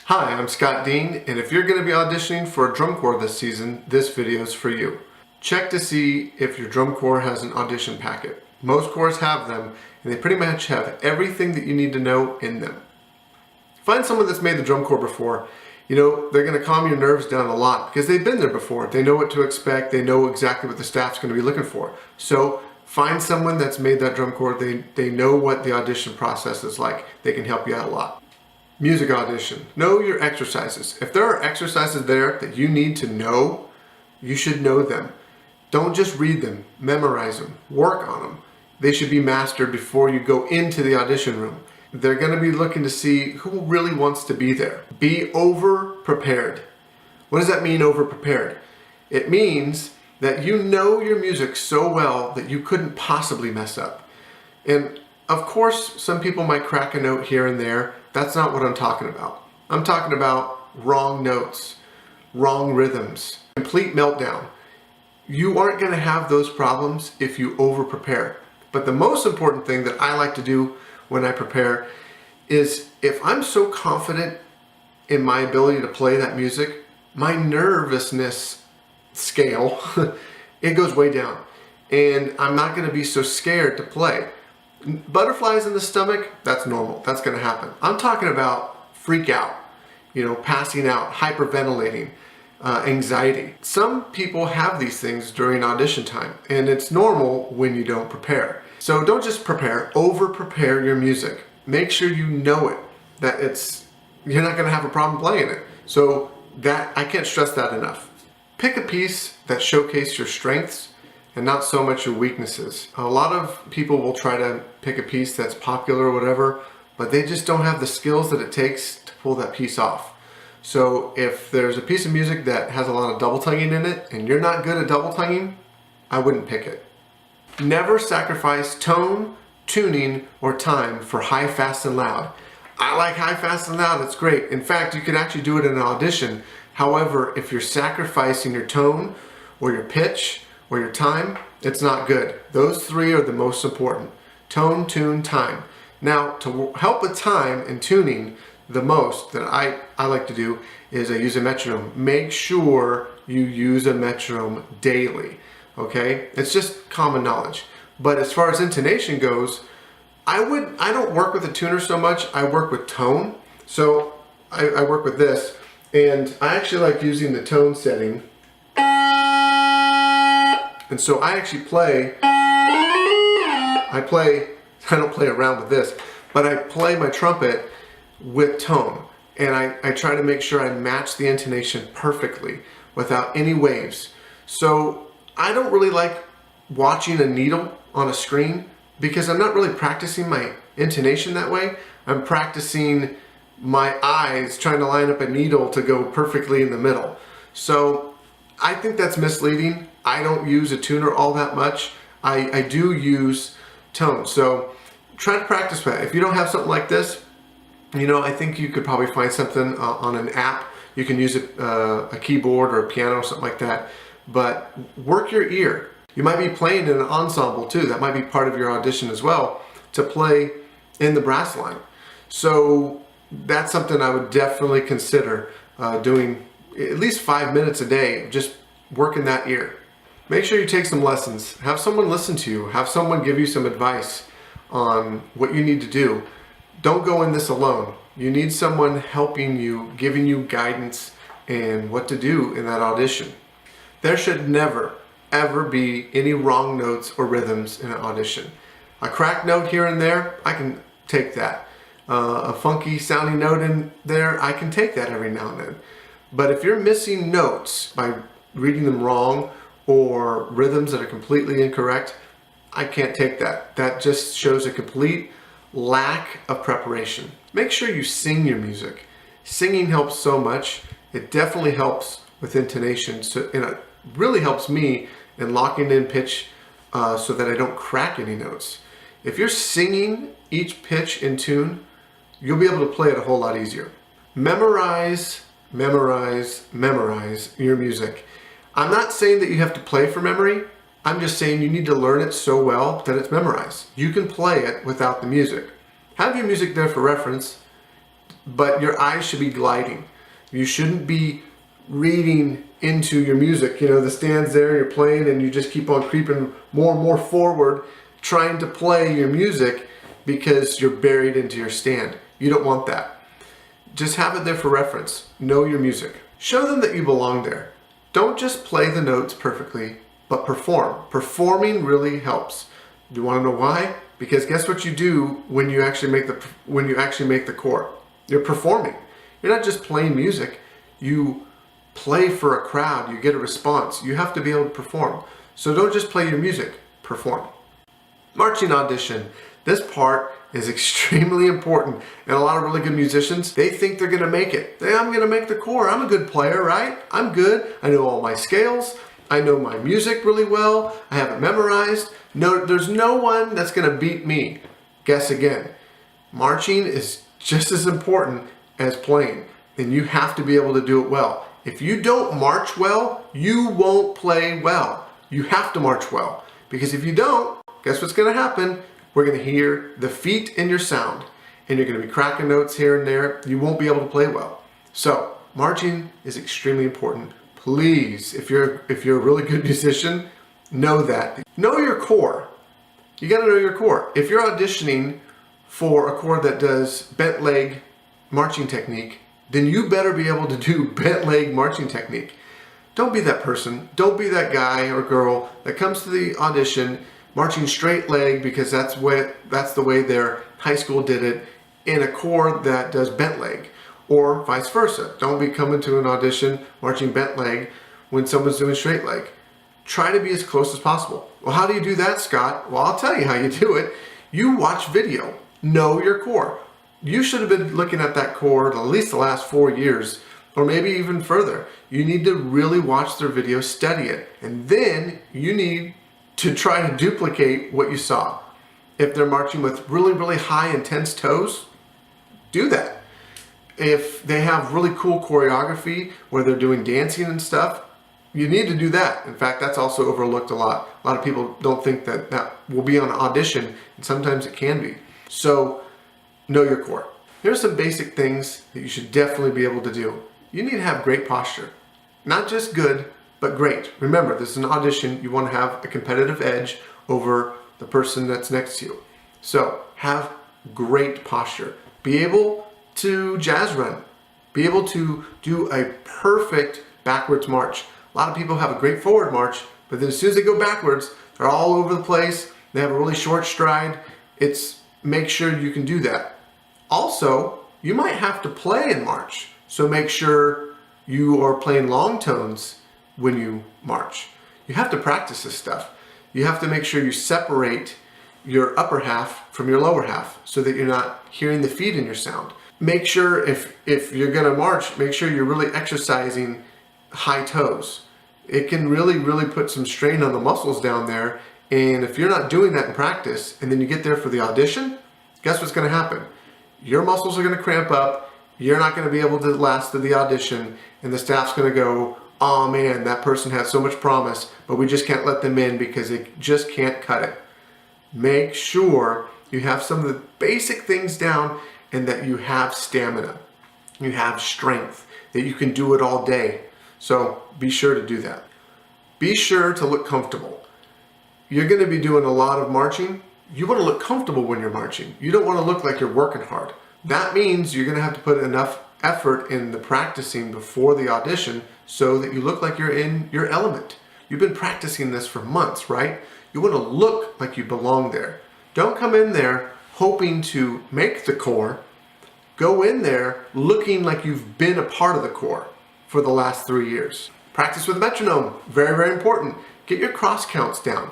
Hi, I'm Scott Dean, and if you're going to be auditioning for a drum corps this season, this video is for you. Check to see if your drum corps has an audition packet. Most corps have them, and they pretty much have everything that you need to know in them. Find someone that's made the drum corps before. You know, they're going to calm your nerves down a lot because they've been there before. They know what to expect. They know exactly what the staff's going to be looking for. So find someone that's made that drum corps. They know what the audition process is like. They can help you out a lot. Music audition. Know your exercises. If there are exercises there that you need to know, you should know them. Don't just read them, memorize them, work on them. They should be mastered before you go into the audition room. They're going to be looking to see who really wants to be there. Be over-prepared. What does that mean, over-prepared? It means that you know your music so well that you couldn't possibly mess up. And of course, some people might crack a note here and there. That's not what I'm talking about. I'm talking about wrong notes, wrong rhythms, complete meltdown. You aren't going to have those problems if you over-prepare. But the most important thing that I like to do when I prepare is if I'm so confident in my ability to play that music, my nervousness scale, it goes way down. And I'm not going to be so scared to play. Butterflies in the stomach, that's normal. That's going to happen. I'm talking about freak out, passing out, hyperventilating, anxiety. Some people have these things during audition time, and it's normal when you don't prepare. So don't just prepare, over-prepare your music. Make sure you know it, that you're not going to have a problem playing it. So I can't stress that enough. Pick a piece that showcases your strengths and not so much your weaknesses. A lot of people will try to pick a piece that's popular or whatever, but they just don't have the skills that it takes to pull that piece off. So if there's a piece of music that has a lot of double tonguing in it and you're not good at double tonguing, I wouldn't pick it. Never sacrifice tone, tuning, or time for high, fast, and loud. I like high, fast, and loud, it's great. In fact, you can actually do it in an audition. However, if you're sacrificing your tone or your pitch or your time, it's not good. Those three are the most important. Tone, tune, time. Now, to help with time and tuning, the most that I like to do is I use a metronome. Make sure you use a metronome daily, okay? It's just common knowledge. But as far as intonation goes, I don't work with a tuner so much, I work with tone. So I work with this, and I actually like using the tone setting. And so I actually I don't play around with this, but I play my trumpet with tone. And I try to make sure I match the intonation perfectly without any waves. So I don't really like watching a needle on a screen because I'm not really practicing my intonation that way. I'm practicing my eyes trying to line up a needle to go perfectly in the middle. So I think that's misleading. I don't use a tuner all that much. I do use tone. So try to practice that. If you don't have something like this, I think you could probably find something on an app. You can use a keyboard or a piano or something like that. But work your ear. You might be playing in an ensemble too. That might be part of your audition as well, to play in the brass line. So that's something I would definitely consider doing at least 5 minutes a day, just working that ear. Make sure you take some lessons. Have someone listen to you. Have someone give you some advice on what you need to do. Don't go in this alone. You need someone helping you, giving you guidance and what to do in that audition. There should never, ever be any wrong notes or rhythms in an audition. A cracked note here and there, I can take that. A funky sounding note in there, I can take that every now and then. But if you're missing notes by reading them wrong or rhythms that are completely incorrect, I can't take that. That just shows a complete lack of preparation. Make sure you sing your music. Singing helps so much. It definitely helps with intonation, and it really helps me in locking in pitch so that I don't crack any notes. If you're singing each pitch in tune, you'll be able to play it a whole lot easier. Memorize, memorize, memorize your music. I'm not saying that you have to play for memory. I'm just saying you need to learn it so well that it's memorized. You can play it without the music. Have your music there for reference. but your eyes should be gliding. You shouldn't be reading into your music. You know, the stand's there, you're playing, and you just keep on creeping more and more forward, trying to play your music because you're buried into your stand. You don't want that. Just have it there for reference. Know your music. Show them that you belong there. Don't just play the notes perfectly, but perform. Performing really helps. Do you want to know why? Because guess what you do when you actually make the core? You're performing. You're not just playing music. You play for a crowd. You get a response. You have to be able to perform. So don't just play your music. Perform. Marching audition. This part is extremely important, and a lot of really good musicians, they think they're going to make it. I'm going to make the core. I'm a good player, right? I'm good. I know all my scales. I know my music really well. I have it memorized. No, there's no one that's going to beat me. Guess again. Marching is just as important as playing, and you have to be able to do it well. If you don't march well, you won't play well. You have to march well, because if you don't, guess what's going to happen? We're going to hear the feet in your sound, and you're going to be cracking notes here and there. You won't be able to play well. So marching is extremely important. Please, if you're a really good musician, know that. Know your core. You got to know your core. If you're auditioning for a core that does bent leg marching technique, then you better be able to do bent leg marching technique. Don't be that person. Don't be that guy or girl that comes to the audition marching straight leg because that's the way their high school did it, in a core that does bent leg, or vice versa. Don't be coming to an audition marching bent leg when someone's doing straight leg. Try to be as close as possible. Well, how do you do that, Scott? Well, I'll tell you how you do it. You watch video. Know your core. You should have been looking at that core at least the last 4 years, or maybe even further. You need to really watch their video, study it, and then you need to try to duplicate what you saw. If they're marching with really, really high intense toes, do that. If they have really cool choreography where they're doing dancing and stuff, you need to do that. In fact, that's also overlooked a lot. A lot of people don't think that that will be on audition, and sometimes it can be. So know your core. Here's some basic things that you should definitely be able to do. You need to have great posture. Not just good, but great. Remember, this is an audition. You want to have a competitive edge over the person that's next to you. So have great posture. Be able to jazz run. Be able to do a perfect backwards march. A lot of people have a great forward march, but then as soon as they go backwards, they're all over the place. They have a really short stride. Make sure you can do that. Also, you might have to play in march. So make sure you are playing long tones when you march. You have to practice this stuff. You have to make sure you separate your upper half from your lower half so that you're not hearing the feet in your sound. Make sure if you're gonna march, make sure you're really exercising high toes. It can really put some strain on the muscles down there, and if you're not doing that in practice and then you get there for the audition, guess what's gonna happen? Your muscles are gonna cramp up, you're not gonna be able to last to the audition, and the staff's gonna go, oh man, that person has so much promise, but we just can't let them in because they just can't cut it. Make sure you have some of the basic things down and that you have stamina, you have strength, that you can do it all day. So be sure to do that. Be sure to look comfortable. You're going to be doing a lot of marching. You want to look comfortable when you're marching. You don't want to look like you're working hard. That means you're going to have to put enough effort in the practicing before the audition so that you look like you're in your element. You've been practicing this for months, right? You want to look like you belong there. Don't come in there hoping to make the core. Go in there looking like you've been a part of the core for the last 3 years. Practice with a metronome, very important. Get your cross counts down.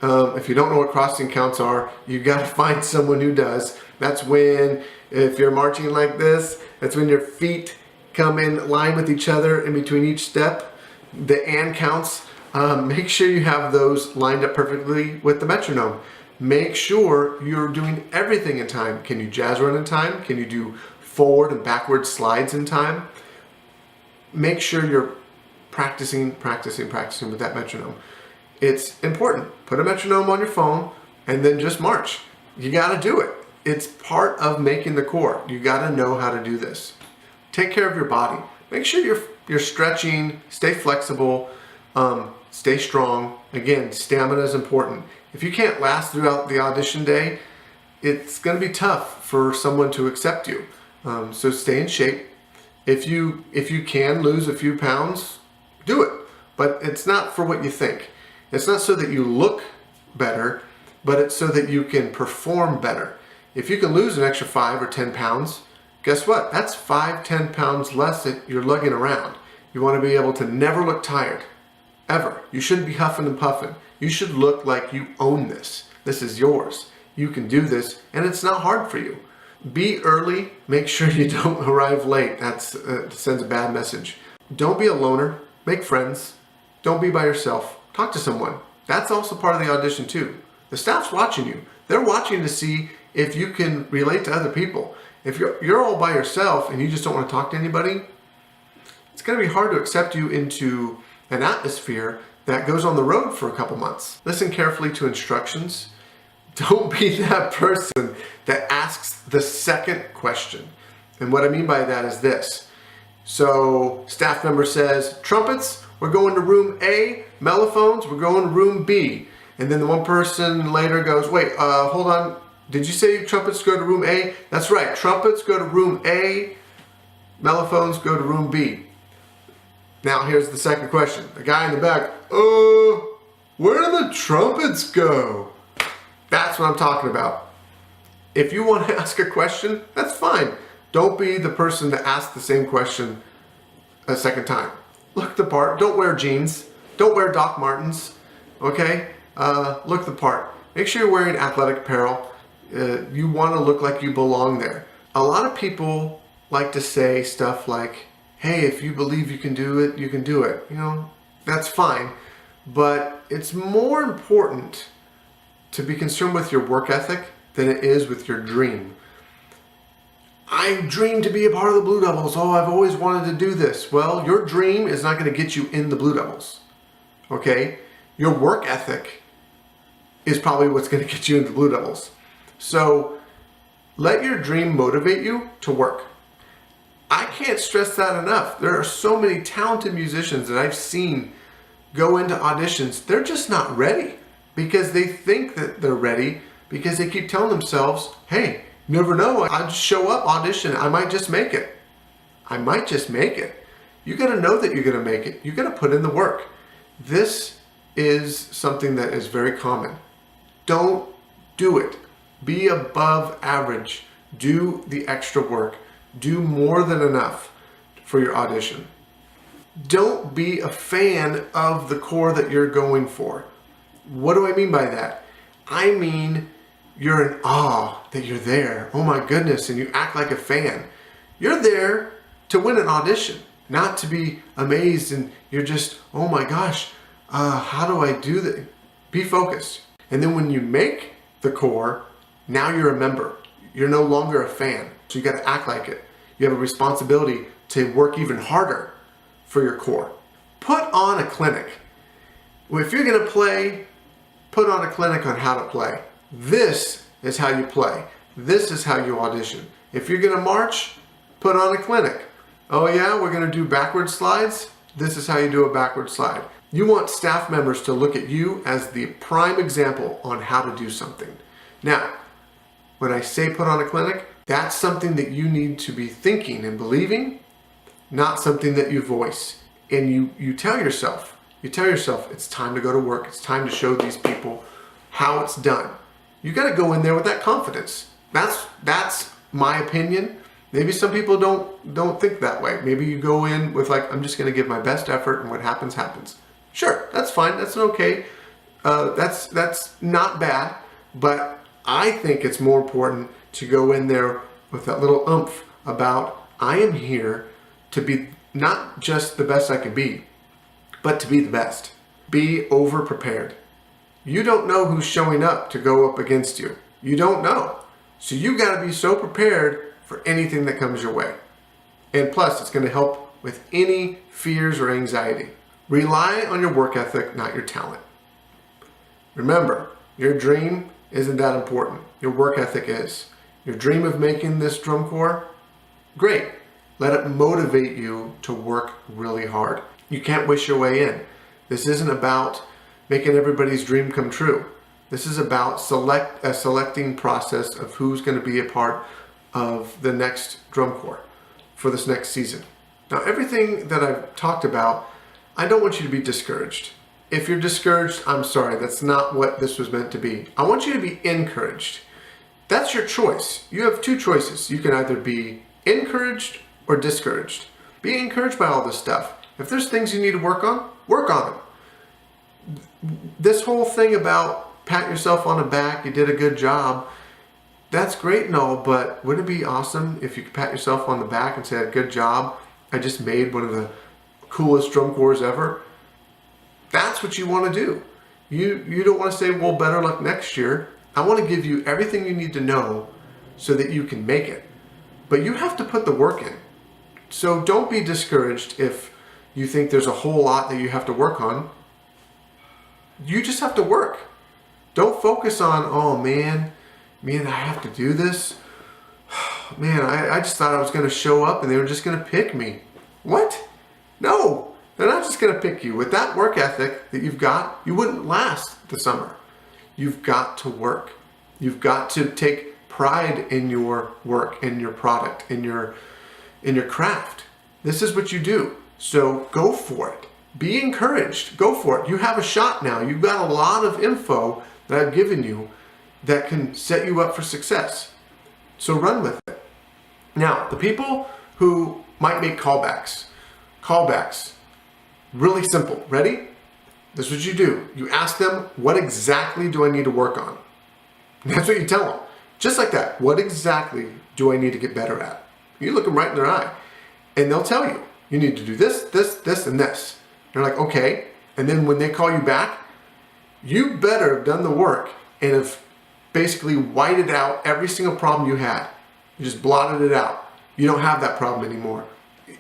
If you don't know what crossing counts are, you got to find someone who does. That's when, if you're marching like this, that's when your feet come in line with each other in between each step. The and counts, make sure you have those lined up perfectly with the metronome. Make sure you're doing everything in time. Can you jazz run in time? Can you do forward and backward slides in time? Make sure you're practicing with that metronome. It's important. Put a metronome on your phone and then just march. You got to do it. It's part of making the core. You got to know how to do this. Take care of your body. Make sure you're stretching, stay flexible, stay strong. Again, stamina is important. If you can't last throughout the audition day, it's going to be tough for someone to accept you. So stay in shape. If you can lose a few pounds, do it. But it's not for what you think. It's not so that you look better, but it's so that you can perform better. If you can lose an extra 5 or 10 pounds, guess what? That's 5, 10 pounds less that you're lugging around. You want to be able to never look tired, ever. You shouldn't be huffing and puffing. You should look like you own this. This is yours. You can do this, and it's not hard for you. Be early. Make sure you don't arrive late. That sends a bad message. Don't be a loner. Make friends. Don't be by yourself. Talk to someone. That's also part of the audition too. The staff's watching you. They're watching to see if you can relate to other people. If you're all by yourself and you just don't want to talk to anybody, it's going to be hard to accept you into an atmosphere that goes on the road for a couple months. Listen carefully to instructions. Don't be that person that asks the second question. And what I mean by that is this. So staff member says, trumpets, we're going to room A. Mellophones, we're going to room B. And then the one person later goes, wait, hold on. Did you say trumpets go to room A? That's right. Trumpets go to room A. Mellophones go to room B. Now here's the second question. The guy in the back, where do the trumpets go? That's what I'm talking about. If you want to ask a question, that's fine. Don't be the person to ask the same question a second time. Look the part. Don't wear jeans. Don't wear Doc Martens. Okay? Look the part. Make sure you're wearing athletic apparel. You want to look like you belong there. A lot of people like to say stuff like, hey, if you believe you can do it, you can do it. You know, that's fine. But it's more important to be concerned with your work ethic than it is with your dream. I dream to be a part of the Blue Devils. Oh, I've always wanted to do this. Well, your dream is not going to get you in the Blue Devils. Okay? Your work ethic is probably what's going to get you in the Blue Devils. So let your dream motivate you to work. I can't stress that enough. There are so many talented musicians that I've seen go into auditions. They're just not ready because they think that they're ready because they keep telling themselves, hey, never know. I'll just show up, audition. I might just make it. I might just make it. You got to know that you're going to make it. You got to put in the work. This is something that is very common. Don't do it. Be above average. Do the extra work. Do more than enough for your audition. Don't be a fan of the core that you're going for. What do I mean by that? I mean, you're in awe that you're there. Oh my goodness, and you act like a fan. You're there to win an audition, not to be amazed and you're just, oh my gosh, how do I do that? Be focused. And then when you make the core, now you're a member. You're no longer a fan. So you got to act like it. You have a responsibility to work even harder for your core. Put on a clinic. If you're going to play, put on a clinic on how to play. This is how you play. This is how you audition. If you're going to march, put on a clinic. Oh yeah, we're going to do backward slides. This is how you do a backward slide. You want staff members to look at you as the prime example on how to do something. Now, when I say put on a clinic, that's something that you need to be thinking and believing, not something that you voice. And you tell yourself, it's time to go to work. It's time to show these people how it's done. You got to go in there with that confidence. That's my opinion. Maybe some people don't think that way. Maybe you go in with like, I'm just going to give my best effort and what happens, happens. Sure, that's fine. That's okay. That's not bad. But I think it's more important to go in there with that little oomph about, I am here to be not just the best I can be, but to be the best. Be over prepared. You don't know who's showing up to go up against you. You don't know. So you got to be so prepared for anything that comes your way. And plus, it's going to help with any fears or anxiety. Rely on your work ethic, not your talent. Remember, your dream isn't that important. Your work ethic is. your dream of making this drum corps, great. Let it motivate you to work really hard. You can't wish your way in. This isn't about making everybody's dream come true. This is about a selecting process of who's going to be a part of the next drum corps for this next season. Now, everything that I've talked about, I don't want you to be discouraged. If you're discouraged, I'm sorry, that's not what this was meant to be. I want you to be encouraged. That's your choice. You have two choices. You can either be encouraged or discouraged. Be encouraged by all this stuff. If there's things you need to work on them. This whole thing about pat yourself on the back, you did a good job, that's great and all, but wouldn't it be awesome if you could pat yourself on the back and say, good job, I just made one of the coolest drum corps ever? That's what you want to do. You don't want to say, well, better luck next year. I want to give you everything you need to know so that you can make it. But you have to put the work in. So don't be discouraged if you think there's a whole lot that you have to work on. You just have to work. Don't focus on, oh man, I have to do this. Man, I just thought I was going to show up and they were just going to pick me. What? No, they're not just going to pick you. With that work ethic that you've got, you wouldn't last the summer. You've got to work. You've got to take pride in your work, in your product, in your craft. This is what you do. So go for it. Be encouraged. Go for it. You have a shot now. You've got a lot of info that I've given you that can set you up for success. So run with it. Now, the people who might make callbacks. Callbacks. Really simple. Ready? This is what you do. You ask them, what exactly do I need to work on? And that's what you tell them. Just like that. What exactly do I need to get better at? You look them right in their eye. And they'll tell you, you need to do this, this, this, and this. You're like, okay. And then when they call you back, you better have done the work and have basically whited out every single problem you had. You just blotted it out. You don't have that problem anymore.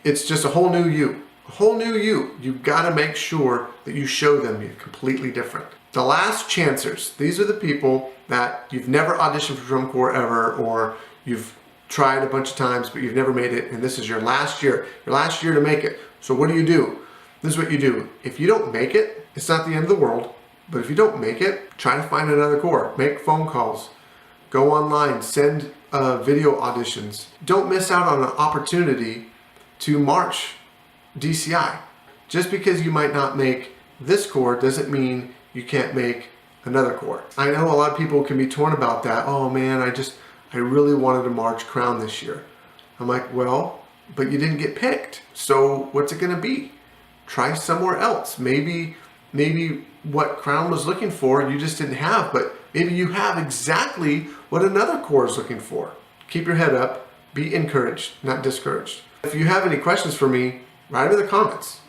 It's just a whole new you. A whole new you. You've got to make sure that you show them you're completely different. The last chancers, these are the people that you've never auditioned for drum corps ever, or you've tried a bunch of times but you've never made it, and this is your last year to make it. So what do? This is what you do. If you don't make it, it's not the end of the world, but if you don't make it, try to find another corps. Make phone calls. Go online. Send video auditions. Don't miss out on an opportunity to march DCI. Just because you might not make this corps doesn't mean you can't make another corps. I know a lot of people can be torn about that. Oh man, I really wanted to march Crown this year. I'm like, well, but you didn't get picked. So what's it going to be? Try somewhere else. Maybe what Crown was looking for you just didn't have, but maybe you have exactly what another corps is looking for. Keep your head up. Be encouraged, not discouraged. If you have any questions for me, write them in the comments.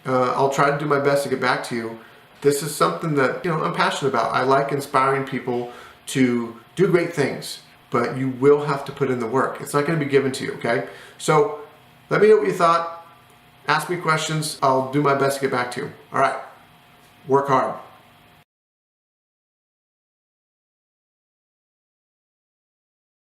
I'll try to do my best to get back to you. This is something that I'm passionate about. I like inspiring people to do great things, but you will have to put in the work. It's not going to be given to you, okay? So let me know what you thought. Ask me questions. I'll do my best to get back to you. All right. Work hard.